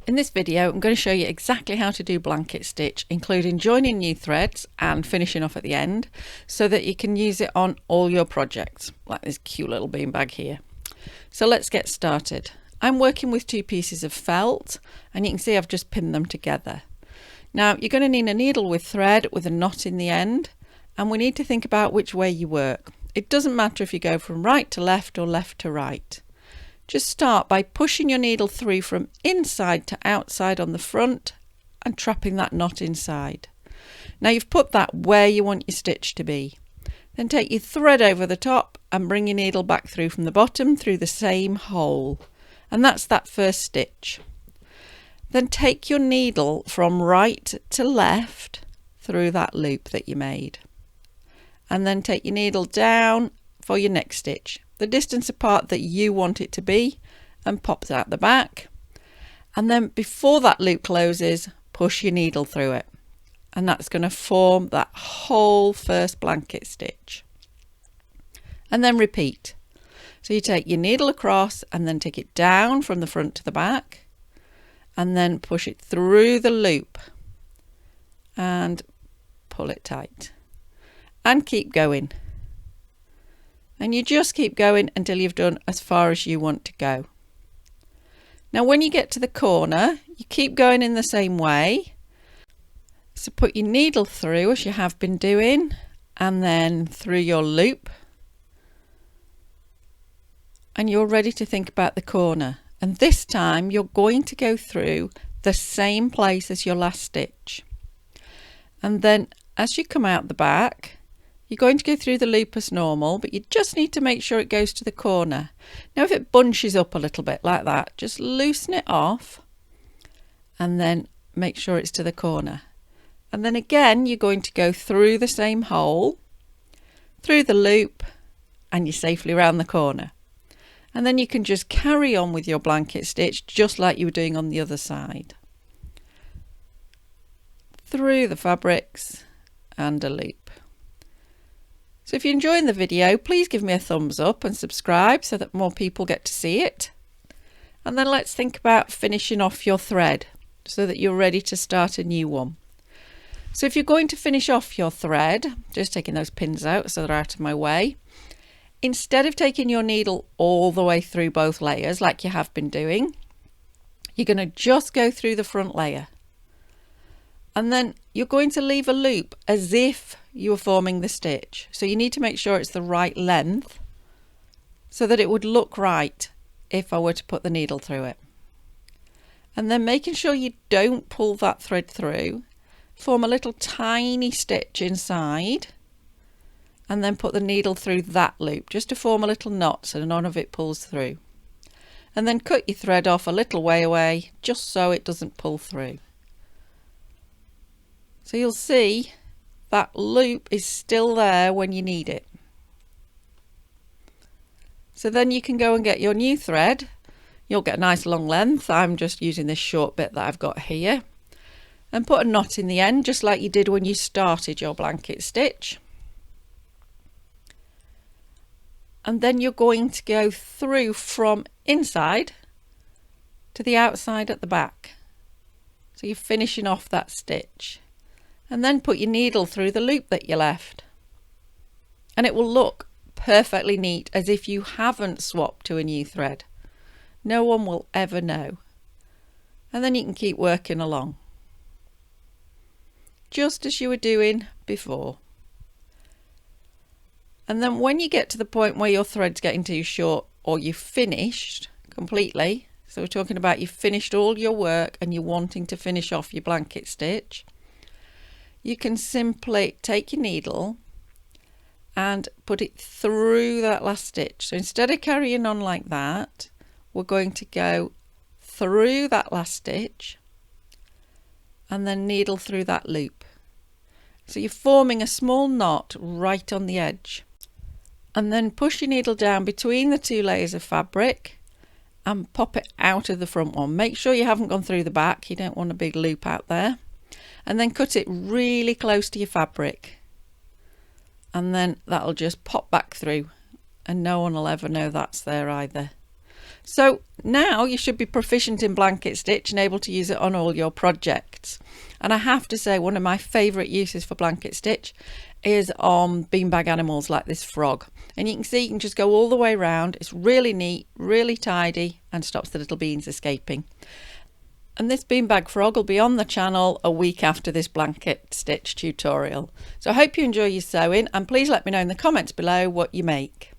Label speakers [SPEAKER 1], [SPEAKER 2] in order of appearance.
[SPEAKER 1] In this video, I'm going to show you exactly how to do blanket stitch, including joining new threads and finishing off at the end, so that you can use it on all your projects, like this cute little beanbag here. So let's get started. I'm working with two pieces of felt, and you can see I've just pinned them together. Now you're going to need a needle with thread with a knot in the end, and we need to think about which way you work. It doesn't matter if you go from right to left or left to right. Just start by pushing your needle through from inside to outside on the front and trapping that knot inside. Now you've put that where you want your stitch to be. Then take your thread over the top and bring your needle back through from the bottom through the same hole. And that's that first stitch. Then take your needle from right to left through that loop that you made. And then take your needle down for your next stitch, the distance apart that you want it to be, and pop that at the back. And then before that loop closes, push your needle through it. And that's going to form that whole first blanket stitch. And then repeat. So you take your needle across and then take it down from the front to the back, and then push it through the loop and pull it tight. And keep going. And you just keep going until you've done as far as you want to go. Now when you get to the corner, you keep going in the same way. So put your needle through as you have been doing, and then through your loop. And you're ready to think about the corner. And this time you're going to go through the same place as your last stitch. And then as you come out the back, you're going to go through the loop as normal, but you just need to make sure it goes to the corner. Now if it bunches up a little bit like that, just loosen it off and then make sure it's to the corner. And then again, you're going to go through the same hole, through the loop, and you're safely around the corner. And then you can just carry on with your blanket stitch just like you were doing on the other side. Through the fabrics and a loop. So if you're enjoying the video, please give me a thumbs up and subscribe so that more people get to see it. And then let's think about finishing off your thread so that you're ready to start a new one. So if you're going to finish off your thread, just taking those pins out so they're out of my way, instead of taking your needle all the way through both layers like you have been doing, you're going to just go through the front layer. And then you're going to leave a loop as if you were forming the stitch. So you need to make sure it's the right length so that it would look right if I were to put the needle through it. And then making sure you don't pull that thread through, form a little tiny stitch inside and then put the needle through that loop just to form a little knot so none of it pulls through. And then cut your thread off a little way away just so it doesn't pull through. So you'll see that loop is still there when you need it. So then you can go and get your new thread. You'll get a nice long length. I'm just using this short bit that I've got here. And put a knot in the end just like you did when you started your blanket stitch. And then you're going to go through from inside to the outside at the back. So you're finishing off that stitch. And then put your needle through the loop that you left. And it will look perfectly neat as if you haven't swapped to a new thread. No one will ever know. And then you can keep working along, just as you were doing before. And then when you get to the point where your thread's getting too short or you've finished completely, so we're talking about you've finished all your work and you're wanting to finish off your blanket stitch, you can simply take your needle and put it through that last stitch. So instead of carrying on like that, we're going to go through that last stitch and then needle through that loop. So you're forming a small knot right on the edge. And then push your needle down between the two layers of fabric and pop it out of the front one. Make sure you haven't gone through the back. You don't want a big loop out there. And then cut it really close to your fabric. And then that'll just pop back through and no one will ever know that's there either. So now you should be proficient in blanket stitch and able to use it on all your projects. And I have to say, one of my favourite uses for blanket stitch is on beanbag animals like this frog. And you can see you can just go all the way around. It's really neat, really tidy, and stops the little beans escaping. And this beanbag frog will be on the channel a week after this blanket stitch tutorial. So I hope you enjoy your sewing, and please let me know in the comments below what you make.